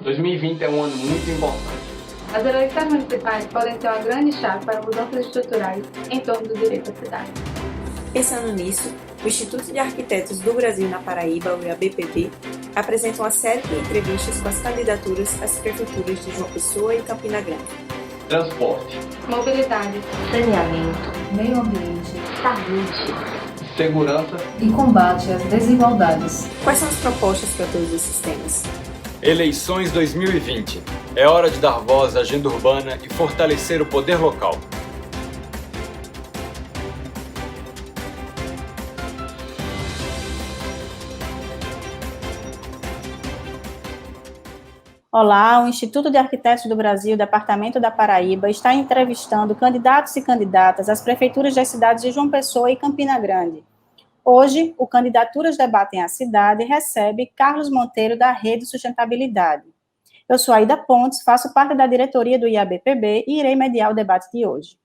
2020 é um ano muito importante. As eleições municipais podem ser uma grande chave para mudanças estruturais em torno do direito à cidade. Pensando nisso, o Instituto de Arquitetos do Brasil na Paraíba, o IABPB, apresenta uma série de entrevistas com as candidaturas às prefeituras de João Pessoa e Campina Grande. Transporte, Mobilidade, saneamento, meio ambiente, saúde, segurança e combate às desigualdades. Quais são as propostas para todos esses temas? Eleições 2020. É hora de dar voz à agenda urbana e fortalecer o poder local. Olá, o Instituto de Arquitetos do Brasil, Departamento da Paraíba, está entrevistando candidatos e candidatas às prefeituras das cidades de João Pessoa e Campina Grande. Hoje, o Candidaturas Debatem a Cidade recebe Carlos Monteiro, da Rede Sustentabilidade. Eu sou Aida Pontes, faço parte da diretoria do IABPB e irei mediar o debate de hoje.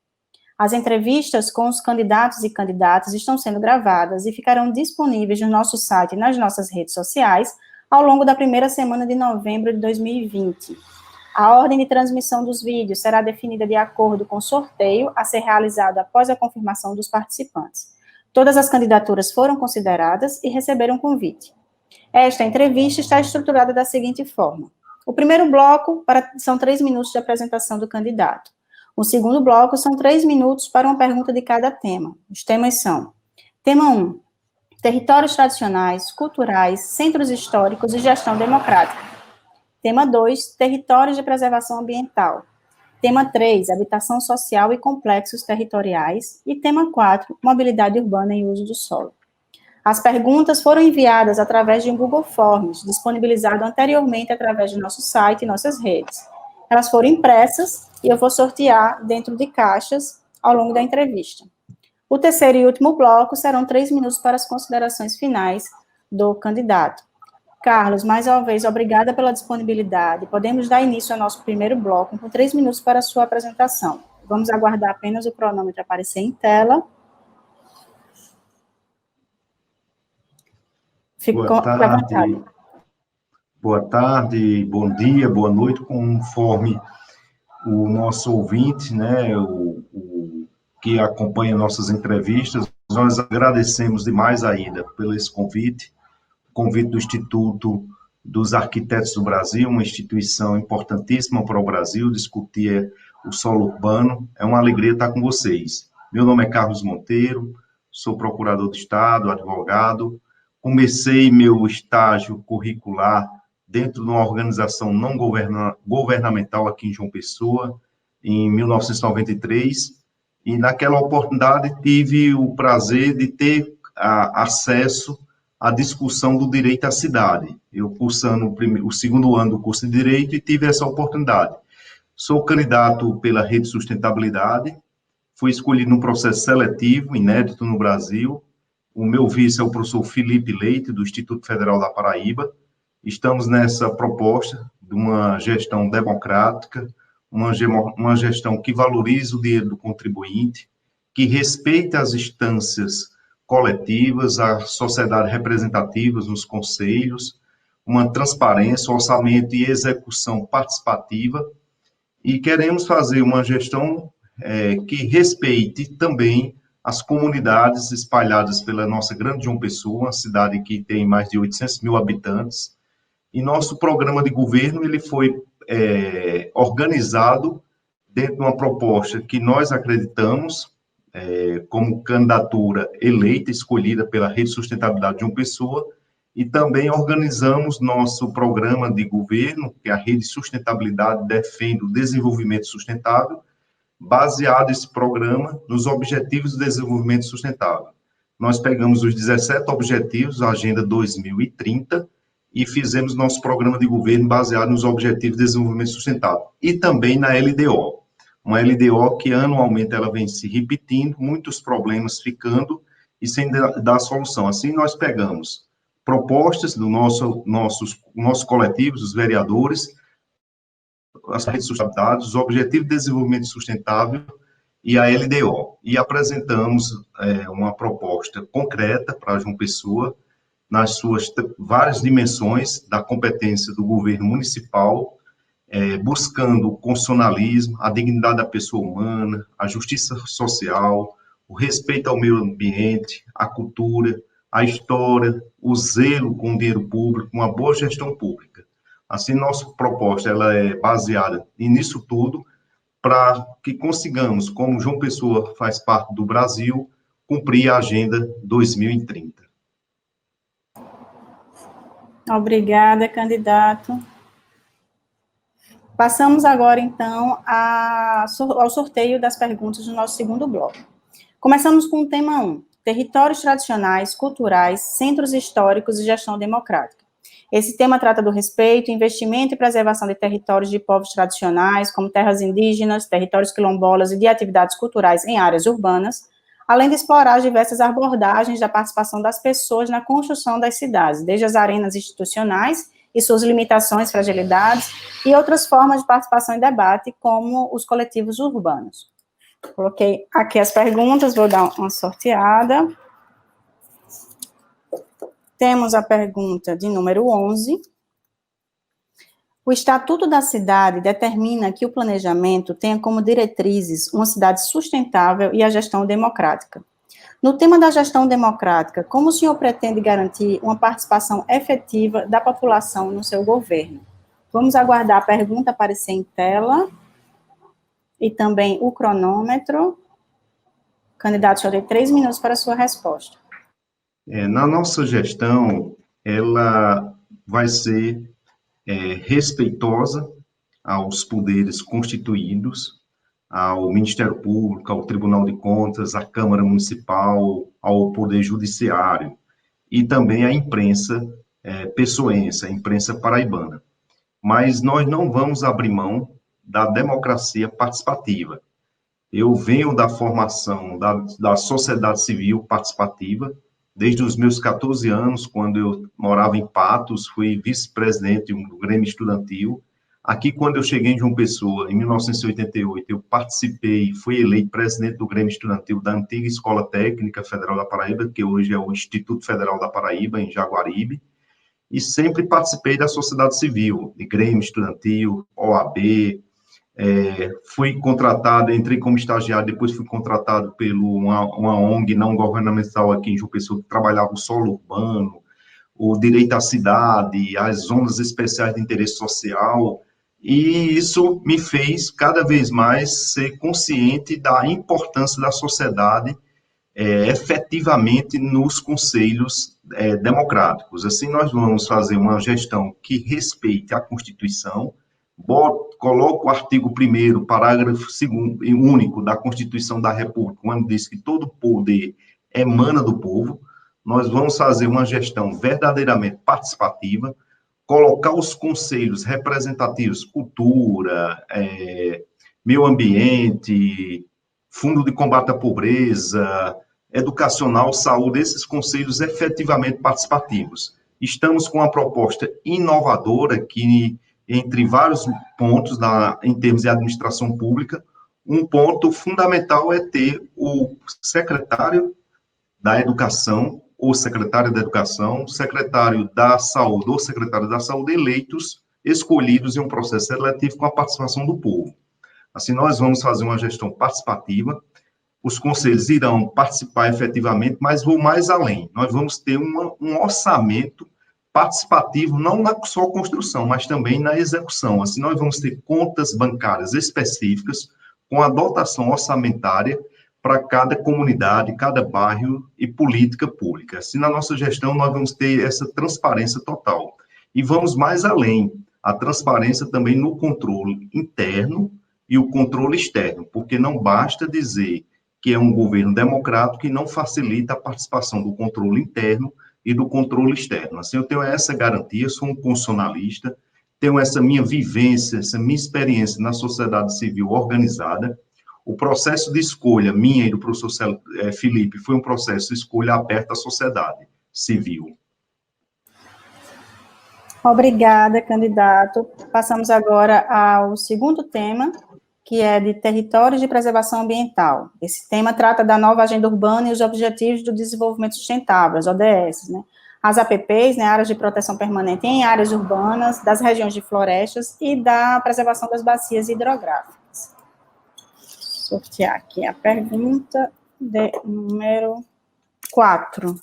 As entrevistas com os candidatos e candidatas estão sendo gravadas e ficarão disponíveis no nosso site e nas nossas redes sociais ao longo da primeira semana de novembro de 2020. A ordem de transmissão dos vídeos será definida de acordo com o sorteio a ser realizado após a confirmação dos participantes. Todas as candidaturas foram consideradas e receberam convite. Esta entrevista está estruturada da seguinte forma. O primeiro bloco são 3 minutos de apresentação do candidato. O segundo bloco são 3 minutos para uma pergunta de cada tema. Os temas são: tema 1, territórios tradicionais, culturais, centros históricos e gestão democrática. Tema 2, territórios de preservação ambiental. Tema 3, habitação social e complexos territoriais. E tema 4, mobilidade urbana e uso do solo. As perguntas foram enviadas através de um Google Forms, disponibilizado anteriormente através do nosso site e nossas redes. Elas foram impressas e eu vou sortear dentro de caixas ao longo da entrevista. O terceiro e último bloco serão 3 minutos para as considerações finais do candidato. Carlos, mais uma vez, obrigada pela disponibilidade. Podemos dar início ao nosso primeiro bloco com 3 minutos para a sua apresentação. Vamos aguardar apenas o cronômetro aparecer em tela. Boa tarde. Boa tarde, bom dia, boa noite, conforme o nosso ouvinte, né, o que acompanha nossas entrevistas. Nós agradecemos demais, Aida, pelo esse convite do Instituto dos Arquitetos do Brasil, uma instituição importantíssima para o Brasil, discutir o solo urbano. É uma alegria estar com vocês. Meu nome é Carlos Monteiro, sou procurador de Estado, advogado. Comecei meu estágio curricular dentro de uma organização não governamental aqui em João Pessoa, em 1993, e naquela oportunidade tive o prazer de ter acesso à discussão do direito à cidade. Eu cursando o segundo ano do curso de Direito e tive essa oportunidade. Sou candidato pela Rede Sustentabilidade, fui escolhido num processo seletivo, inédito no Brasil. O meu vice é o professor Felipe Leite, do Instituto Federal da Paraíba. Estamos nessa proposta de uma gestão democrática, uma gestão que valorize o dinheiro do contribuinte, que respeite as instâncias coletivas, a sociedade representativa nos conselhos, uma transparência, orçamento e execução participativa, e queremos fazer uma gestão que respeite também as comunidades espalhadas pela nossa grande João Pessoa, uma cidade que tem mais de 800 mil habitantes, e nosso programa de governo ele foi organizado dentro de uma proposta que nós acreditamos como candidatura eleita, escolhida pela Rede Sustentabilidade de João Pessoa, e também organizamos nosso programa de governo, que é a Rede Sustentabilidade defende o desenvolvimento sustentável, baseado esse programa nos Objetivos de Desenvolvimento Sustentável. Nós pegamos os 17 objetivos da Agenda 2030 e fizemos nosso programa de governo baseado nos Objetivos de Desenvolvimento Sustentável. E também na LDO, uma LDO que anualmente ela vem se repetindo, muitos problemas ficando e sem dar solução. Assim, nós pegamos propostas do nossos coletivos, os vereadores, as redes sustentadas, os Objetivos de Desenvolvimento Sustentável e a LDO. E apresentamos uma proposta concreta para João Pessoa, nas suas várias dimensões da competência do governo municipal, buscando o constitucionalismo, a dignidade da pessoa humana, a justiça social, o respeito ao meio ambiente, a cultura, a história, o zelo com o dinheiro público, uma boa gestão pública. Assim, nossa proposta ela é baseada nisso tudo, para que consigamos, como João Pessoa faz parte do Brasil, cumprir a Agenda 2030. Obrigada, candidato. Passamos agora, então, ao sorteio das perguntas do nosso segundo bloco. Começamos com o tema 1, territórios tradicionais, culturais, centros históricos e gestão democrática. Esse tema trata do respeito, investimento e preservação de territórios de povos tradicionais, como terras indígenas, territórios quilombolas e de atividades culturais em áreas urbanas, além de explorar as diversas abordagens da participação das pessoas na construção das cidades, desde as arenas institucionais e suas limitações, fragilidades, e outras formas de participação e debate, como os coletivos urbanos. Coloquei aqui as perguntas, vou dar uma sorteada. Temos a pergunta de número 11. O Estatuto da Cidade determina que o planejamento tenha como diretrizes uma cidade sustentável e a gestão democrática. No tema da gestão democrática, como o senhor pretende garantir uma participação efetiva da população no seu governo? Vamos aguardar a pergunta aparecer em tela e também o cronômetro. Candidato, já dei 3 minutos para a sua resposta. Na nossa gestão, ela vai ser respeitosa aos poderes constituídos, ao Ministério Público, ao Tribunal de Contas, à Câmara Municipal, ao Poder Judiciário, e também à imprensa pessoense, a imprensa paraibana. Mas nós não vamos abrir mão da democracia participativa. Eu venho da formação da sociedade civil participativa, desde os meus 14 anos, quando eu morava em Patos, fui vice-presidente do Grêmio Estudantil. Aqui, quando eu cheguei em João Pessoa, em 1988, eu participei, fui eleito presidente do Grêmio Estudantil da antiga Escola Técnica Federal da Paraíba, que hoje é o Instituto Federal da Paraíba, em Jaguaribe, e sempre participei da sociedade civil, de Grêmio Estudantil, OAB, fui contratado, entrei como estagiário, depois fui contratado por uma ONG não governamental aqui em João Pessoa, que trabalhava o solo urbano, o direito à cidade, as zonas especiais de interesse social, e isso me fez cada vez mais ser consciente da importância da sociedade efetivamente nos conselhos democráticos. Assim, nós vamos fazer uma gestão que respeite a Constituição, coloca o artigo 1º, parágrafo 2º e único da Constituição da República, quando diz que todo poder emana do povo. Nós vamos fazer uma gestão verdadeiramente participativa, colocar os conselhos representativos, cultura, meio ambiente, fundo de combate à pobreza, educacional, saúde, esses conselhos efetivamente participativos. Estamos com uma proposta inovadora que, entre vários pontos em termos de administração pública, um ponto fundamental é ter o secretário da Educação, ou secretária da Educação, secretário da Saúde ou secretário da Saúde eleitos, escolhidos em um processo seletivo com a participação do povo. Assim, nós vamos fazer uma gestão participativa, os conselhos irão participar efetivamente, mas vou mais além. Nós vamos ter um orçamento participativo, não na só construção, mas também na execução. Assim, nós vamos ter contas bancárias específicas, com a dotação orçamentária para cada comunidade, cada bairro e política pública. Assim, na nossa gestão, nós vamos ter essa transparência total. E vamos mais além, a transparência também no controle interno e o controle externo, porque não basta dizer que é um governo democrático que não facilita a participação do controle interno e do controle externo. Assim, eu tenho essa garantia, sou um constitucionalista, tenho essa minha vivência, essa minha experiência na sociedade civil organizada. O processo de escolha minha e do professor Felipe foi um processo de escolha aberta à sociedade civil. Obrigada, candidato. Passamos agora ao segundo tema, que é de territórios de preservação ambiental. Esse tema trata da nova agenda urbana e os objetivos do desenvolvimento sustentável, as ODS, né? as APPs, né, áreas de proteção permanente em áreas urbanas, das regiões de florestas e da preservação das bacias hidrográficas. Vou sortear aqui a pergunta de número 4.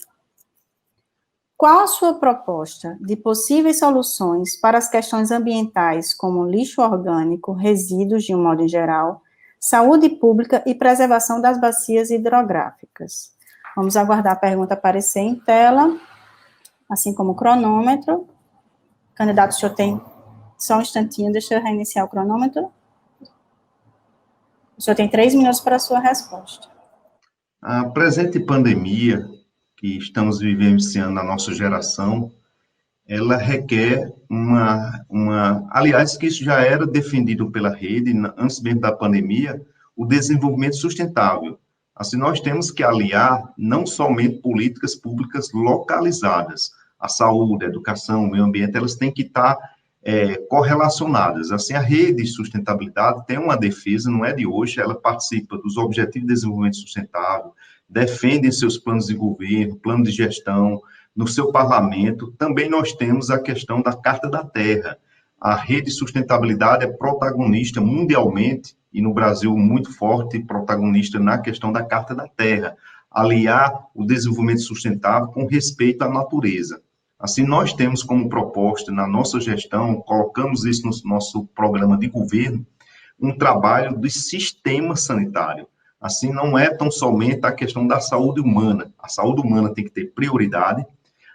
Qual a sua proposta de possíveis soluções para as questões ambientais, como lixo orgânico, resíduos de um modo geral, saúde pública e preservação das bacias hidrográficas? Vamos aguardar a pergunta aparecer em tela, assim como o cronômetro. Candidato, o senhor tem só um instantinho, deixa eu reiniciar o cronômetro. O senhor tem 3 minutos para a sua resposta. A presente pandemia que estamos vivenciando na nossa geração, ela requer aliás, que isso já era defendido pela rede, antes mesmo da pandemia, o desenvolvimento sustentável. Assim, nós temos que aliar não somente políticas públicas localizadas, a saúde, a educação, o meio ambiente, elas têm que estar correlacionadas. Assim, a rede de sustentabilidade tem uma defesa, não é de hoje, ela participa dos Objetivos de Desenvolvimento Sustentável, defende seus planos de governo, plano de gestão, no seu parlamento. Também nós temos a questão da Carta da Terra. A rede de sustentabilidade é protagonista mundialmente, e no Brasil muito forte, protagonista na questão da Carta da Terra, aliar o desenvolvimento sustentável com respeito à natureza. Assim, nós temos como proposta, na nossa gestão, colocamos isso no nosso programa de governo, um trabalho do sistema sanitário. Assim, não é tão somente a questão da saúde humana. A saúde humana tem que ter prioridade,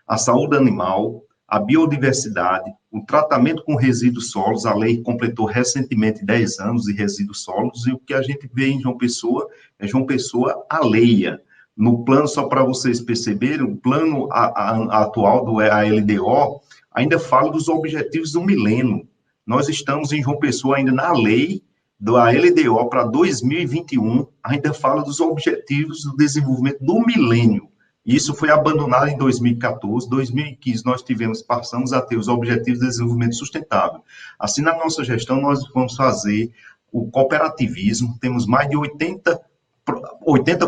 a saúde animal, a biodiversidade, o tratamento com resíduos sólidos. A lei completou recentemente 10 anos de resíduos sólidos, e o que a gente vê em João Pessoa é João Pessoa alheia. No plano, só para vocês perceberem, o plano atual do ALDO ainda fala dos objetivos do milênio. Nós estamos em João Pessoa ainda na lei do ALDO para 2021, ainda fala dos objetivos do desenvolvimento do milênio. Isso foi abandonado em 2014, 2015 nós passamos a ter os Objetivos de Desenvolvimento Sustentável. Assim, na nossa gestão, nós vamos fazer o cooperativismo, temos mais de 80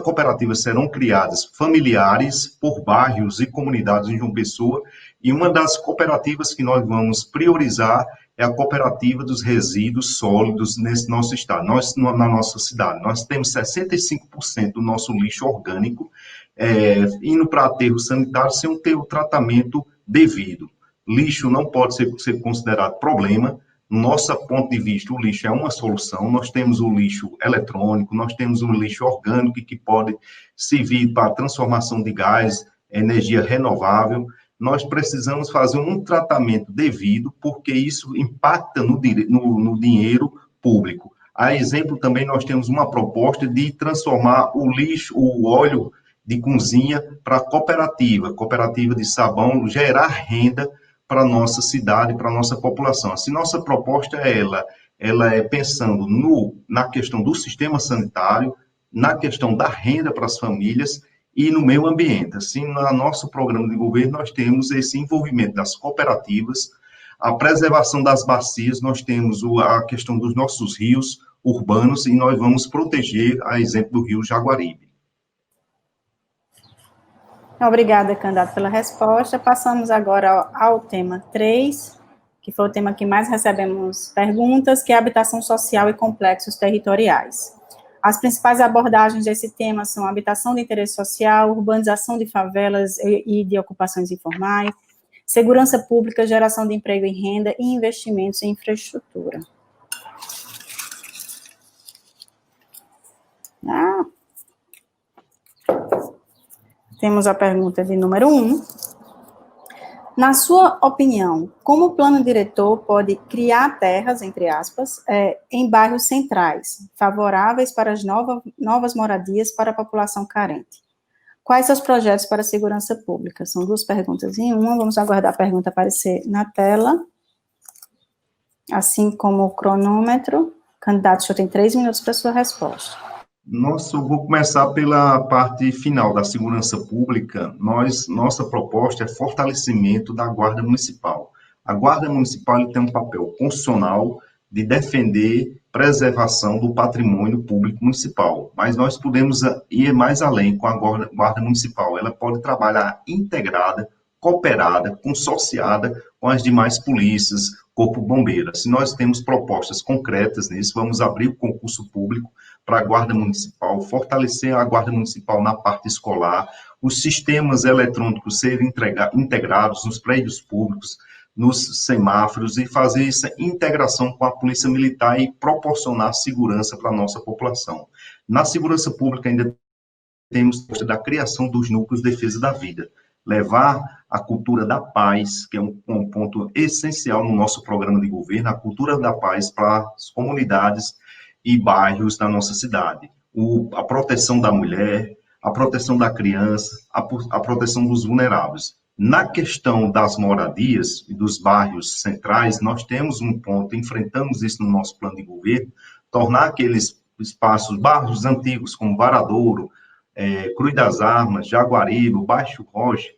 cooperativas serão criadas, familiares, por bairros e comunidades em João Pessoa, e uma das cooperativas que nós vamos priorizar é a cooperativa dos resíduos sólidos nesse nosso estado. Na nossa cidade, nós temos 65% do nosso lixo orgânico indo para aterro sanitário sem ter o tratamento devido. Lixo não pode ser considerado problema. No nosso ponto de vista, o lixo é uma solução. Nós temos o lixo eletrônico, nós temos o lixo orgânico que pode servir para a transformação de gás, energia renovável. Nós precisamos fazer um tratamento devido, porque isso impacta no dinheiro público. A exemplo, também nós temos uma proposta de transformar o lixo, o óleo de cozinha para cooperativa de sabão, gerar renda para a nossa cidade, para a nossa população. Assim, nossa proposta ela é pensando na questão do sistema sanitário, na questão da renda para as famílias e no meio ambiente. Assim, no nosso programa de governo, nós temos esse envolvimento das cooperativas, a preservação das bacias, nós temos a questão dos nossos rios urbanos e nós vamos proteger, a exemplo do rio Jaguaribe. Obrigada, candidato, pela resposta. Passamos agora ao tema 3, que foi o tema que mais recebemos perguntas, que é a habitação social e complexos territoriais. As principais abordagens desse tema são habitação de interesse social, urbanização de favelas e de ocupações informais, segurança pública, geração de emprego e renda e investimentos em infraestrutura. Temos a pergunta de número 1. Na sua opinião, como o plano diretor pode criar terras, entre aspas, em bairros centrais, favoráveis para as novas moradias para a população carente? Quais seus projetos para a segurança pública? São 2 perguntas em uma, vamos aguardar a pergunta aparecer na tela, assim como o cronômetro. Candidato, o senhor tem 3 minutos para a sua resposta. Eu vou começar pela parte final da segurança pública. Nossa proposta é fortalecimento da Guarda Municipal. A Guarda Municipal tem um papel constitucional de defender preservação do patrimônio público municipal, mas nós podemos ir mais além com a Guarda Municipal. Ela pode trabalhar integrada cooperada, consorciada com as demais polícias, Corpo Bombeiro. Se nós temos propostas concretas nisso, vamos abrir o concurso público para a Guarda Municipal, fortalecer a Guarda Municipal na parte escolar, os sistemas eletrônicos serem integrados nos prédios públicos, nos semáforos, e fazer essa integração com a Polícia Militar e proporcionar segurança para a nossa população. Na segurança pública ainda temos da criação dos núcleos de defesa da vida, levar a cultura da paz, que é um ponto essencial no nosso programa de governo, a cultura da paz para as comunidades e bairros da nossa cidade. A proteção da mulher, a proteção da criança, a proteção dos vulneráveis. Na questão das moradias e dos bairros centrais, nós temos um ponto, enfrentamos isso no nosso plano de governo, tornar aqueles espaços, bairros antigos, como Varadouro, Cruz das Armas, Jaguaribe, Baixo Rocha,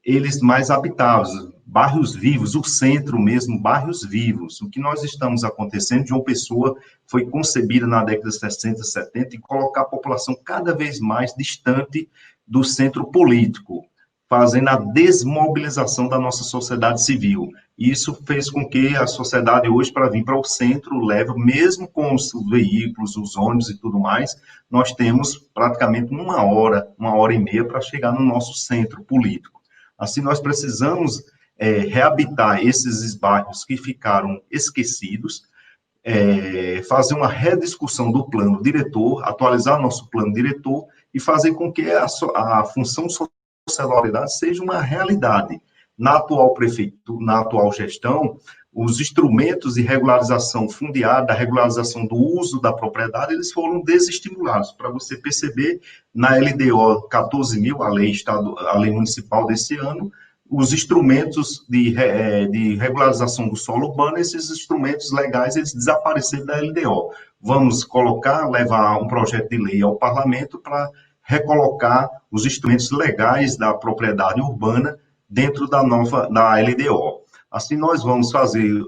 eles mais habitáveis, bairros vivos, o centro mesmo, bairros vivos. O que nós estamos acontecendo, João Pessoa foi concebida na década de 60, 70, e colocar a população cada vez mais distante do centro político, fazendo a desmobilização da nossa sociedade civil. Isso fez com que a sociedade hoje, para vir para o centro, leve, mesmo com os veículos, os ônibus e tudo mais, nós temos praticamente uma hora e meia para chegar no nosso centro político. Assim, nós precisamos reabitar esses bairros que ficaram esquecidos, fazer uma rediscussão do plano diretor, atualizar nosso plano diretor e fazer com que a função socialidade seja uma realidade. Na atual prefeitura, na atual gestão, os instrumentos de regularização fundiária, da regularização do uso da propriedade, eles foram desestimulados. Para você perceber, na LDO 14.000, a lei municipal desse ano, os instrumentos de regularização do solo urbano, esses instrumentos legais, eles desapareceram da LDO. Vamos levar um projeto de lei ao parlamento para recolocar os instrumentos legais da propriedade urbana dentro da LDO. Assim, nós vamos fazer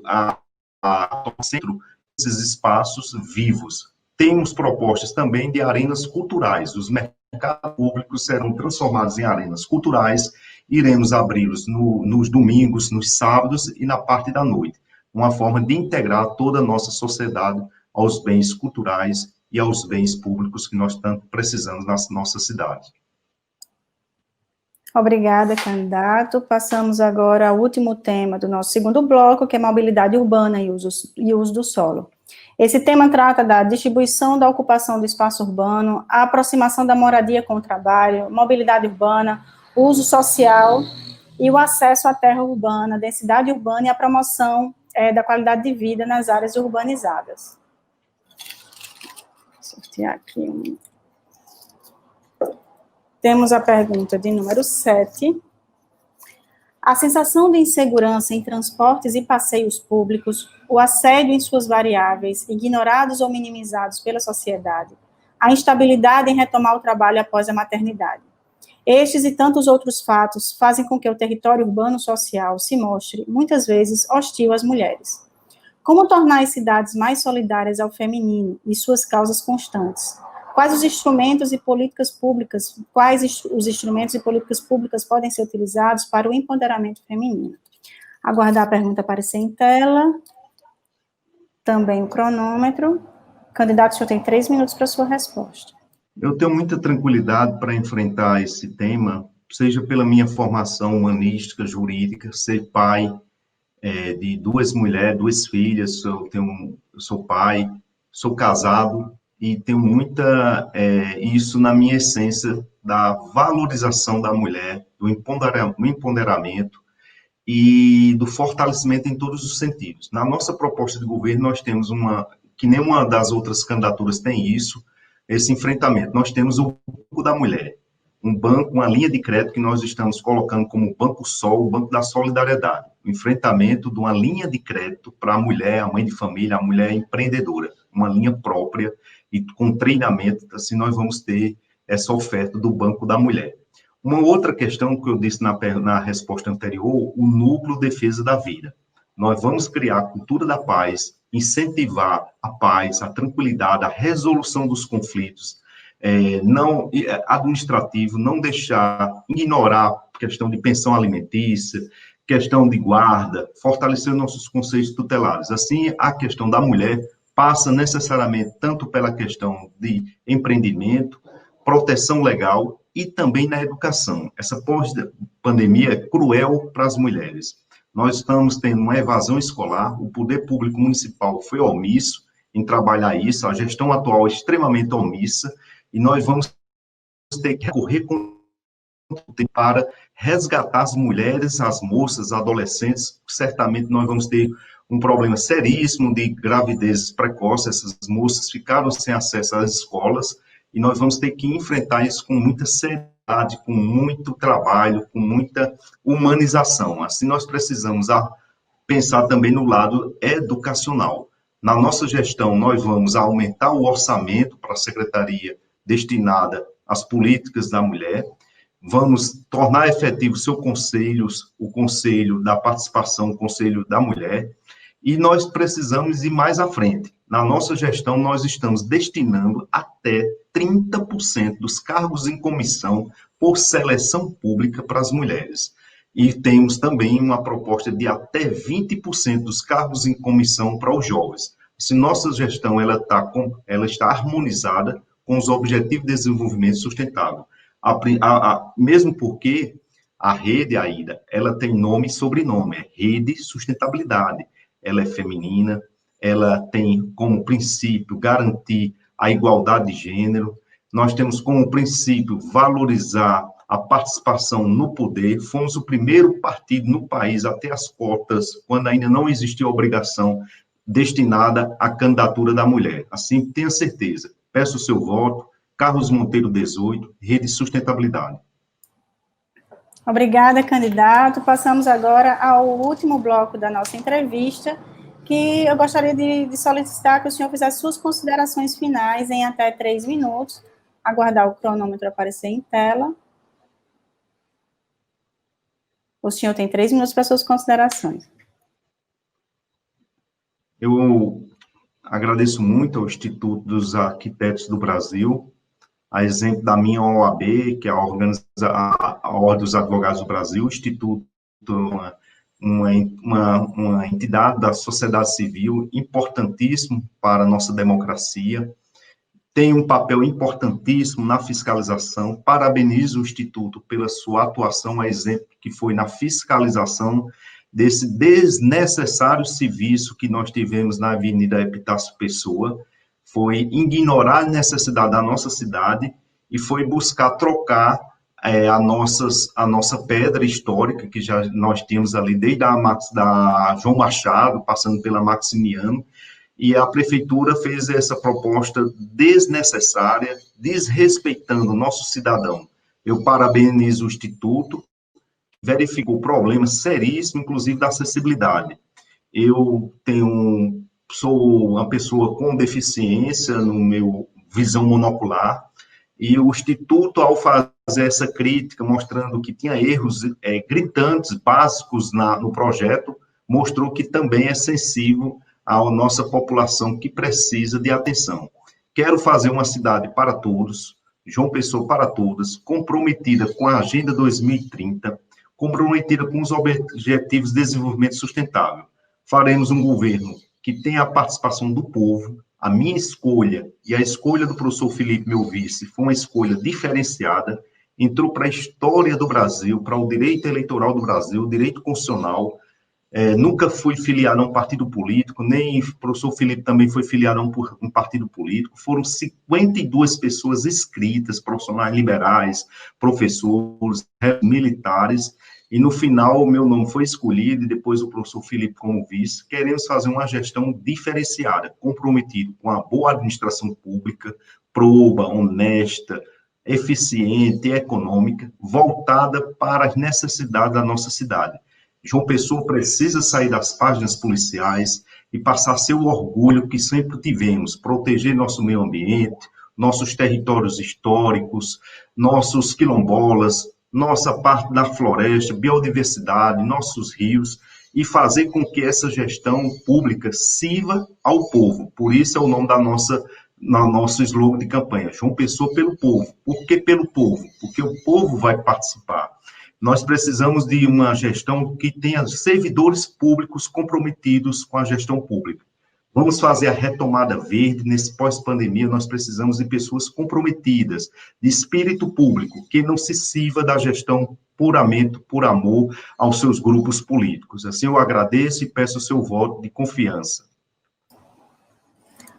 centro esses espaços vivos. Temos propostas também de arenas culturais. Os mercados públicos serão transformados em arenas culturais. Iremos abri-los nos domingos, nos sábados e na parte da noite. Uma forma de integrar toda a nossa sociedade aos bens culturais e aos bens públicos que nós tanto precisamos na nossa cidade. Obrigada, candidato. Passamos agora ao último tema do nosso segundo bloco, que é mobilidade urbana e uso do solo. Esse tema trata da distribuição da ocupação do espaço urbano, a aproximação da moradia com o trabalho, mobilidade urbana, uso social e o acesso à terra urbana, densidade urbana e a promoção da qualidade de vida nas áreas urbanizadas. Vou sortear aqui. Temos a pergunta de número 7. A sensação de insegurança em transportes e passeios públicos, o assédio em suas variáveis, ignorados ou minimizados pela sociedade, a instabilidade em retomar o trabalho após a maternidade. Estes e tantos outros fatos fazem com que o território urbano social se mostre, muitas vezes, hostil às mulheres. Como tornar as cidades mais solidárias ao feminino e suas causas constantes? Quais os instrumentos e políticas públicas podem ser utilizados para o empoderamento feminino? Aguardar a pergunta aparecer em tela. Também o cronômetro. Candidato, o senhor tem 3 minutos para a sua resposta. Eu tenho muita tranquilidade para enfrentar esse tema, seja pela minha formação humanística, jurídica, ser pai de 2 mulheres, 2 filhas, eu sou pai, sou casado, e tenho isso na minha essência da valorização da mulher, do empoderamento e do fortalecimento em todos os sentidos. Na nossa proposta de governo, nós temos que nenhuma das outras candidaturas tem isso, esse enfrentamento. Nós temos o Banco da Mulher, um banco, uma linha de crédito que nós estamos colocando como Banco Sol, o Banco da Solidariedade, o enfrentamento de uma linha de crédito para a mulher, a mãe de família, a mulher empreendedora, uma linha própria e com treinamento, assim nós vamos ter essa oferta do Banco da Mulher. Uma outra questão que eu disse na resposta anterior, o núcleo defesa da vida. Nós vamos criar a cultura da paz, incentivar a paz, a tranquilidade, a resolução dos conflitos, não administrativo, não deixar, ignorar a questão de pensão alimentícia, questão de guarda, fortalecer nossos conselhos tutelares. Assim, a questão da mulher passa necessariamente tanto pela questão de empreendimento, proteção legal e também na educação. Essa pós-pandemia é cruel para as mulheres. Nós estamos tendo uma evasão escolar, o poder público municipal foi omisso em trabalhar isso, a gestão atual é extremamente omissa, e nós vamos ter que recorrer para resgatar as mulheres, as moças, adolescentes. Certamente nós vamos ter um problema seríssimo de gravidezes precoces, essas moças ficaram sem acesso às escolas, e nós vamos ter que enfrentar isso com muita seriedade, com muito trabalho, com muita humanização. Assim, nós precisamos pensar também no lado educacional. Na nossa gestão, nós vamos aumentar o orçamento para a secretaria destinada às políticas da mulher, vamos tornar efetivo seu conselho, o Conselho da Participação, o Conselho da Mulher, e nós precisamos ir mais à frente. Na nossa gestão, nós estamos destinando até 30% dos cargos em comissão por seleção pública para as mulheres. E temos também uma proposta de até 20% dos cargos em comissão para os jovens. Se nossa gestão ela está harmonizada com os Objetivos de Desenvolvimento Sustentável. Mesmo porque a rede, Aida, ela tem nome e sobrenome, é Rede Sustentabilidade. Ela é feminina, ela tem como princípio garantir a igualdade de gênero, nós temos como princípio valorizar a participação no poder, fomos o primeiro partido no país a ter as cotas, quando ainda não existia obrigação destinada à candidatura da mulher. Assim, tenha certeza, peço o seu voto, Carlos Monteiro 18, Rede Sustentabilidade. Obrigada, candidato. Passamos agora ao último bloco da nossa entrevista, que eu gostaria de solicitar que o senhor fizesse suas considerações finais em até 3 minutos, aguardar o cronômetro aparecer em tela. O senhor tem 3 minutos para suas considerações. Eu agradeço muito ao Instituto dos Arquitetos do Brasil, a exemplo da minha OAB, que é a Ordem dos Advogados do Brasil, o Instituto, uma entidade da sociedade civil importantíssimo para a nossa democracia, tem um papel importantíssimo na fiscalização. Parabenizo o Instituto pela sua atuação, a exemplo que foi na fiscalização desse desnecessário serviço que nós tivemos na Avenida Epitácio Pessoa, foi ignorar a necessidade da nossa cidade e foi buscar trocar a nossa pedra histórica, que já nós tínhamos ali desde da João Machado, passando pela Maximiano, e a prefeitura fez essa proposta desnecessária, desrespeitando o nosso cidadão. Eu parabenizo o Instituto, verificou problemas seríssimos, inclusive da acessibilidade. Eu sou uma pessoa com deficiência no meu visão monocular, e o Instituto, ao fazer essa crítica, mostrando que tinha erros gritantes, básicos no projeto, mostrou que também é sensível à nossa população que precisa de atenção. Quero fazer uma cidade para todos, João Pessoa para todas, comprometida com a Agenda 2030, comprometida com os Objetivos de Desenvolvimento Sustentável. Faremos um governo que tenha a participação do povo. A minha escolha e a escolha do professor Felipe, meu vice, foi uma escolha diferenciada, entrou para a história do Brasil, para o direito eleitoral do Brasil, o direito constitucional. Nunca fui filiado a um partido político, nem o professor Felipe também foi filiado a um partido político. Foram 52 pessoas inscritas, profissionais liberais, professores, militares, e no final o meu nome foi escolhido, e depois o professor Felipe como vice. Queremos fazer uma gestão diferenciada, comprometido com a boa administração pública, proba, honesta, eficiente e econômica, voltada para as necessidades da nossa cidade. João Pessoa precisa sair das páginas policiais e passar a ser o orgulho que sempre tivemos, proteger nosso meio ambiente, nossos territórios históricos, nossos quilombolas, nossa parte da floresta, biodiversidade, nossos rios, e fazer com que essa gestão pública sirva ao povo. Por isso é o nome da nossa no nosso slogan de campanha, João Pessoa pelo povo. Por que pelo povo? Porque o povo vai participar. Nós precisamos de uma gestão que tenha servidores públicos comprometidos com a gestão pública. Vamos fazer a retomada verde. Nesse pós-pandemia, nós precisamos de pessoas comprometidas, de espírito público, que não se sirva da gestão puramente por amor aos seus grupos políticos. Assim, eu agradeço e peço o seu voto de confiança.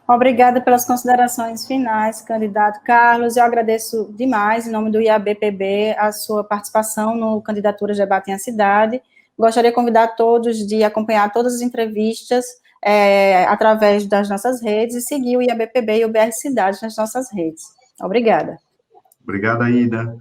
Obrigada pelas considerações finais, candidato Carlos. Eu agradeço demais, em nome do IABPB, a sua participação no Candidaturas Debatem a Cidade. Gostaria de convidar todos de acompanhar todas as entrevistas através das nossas redes e seguir o IABPB e o BR Cidade nas nossas redes. Obrigada. Obrigada, Ida.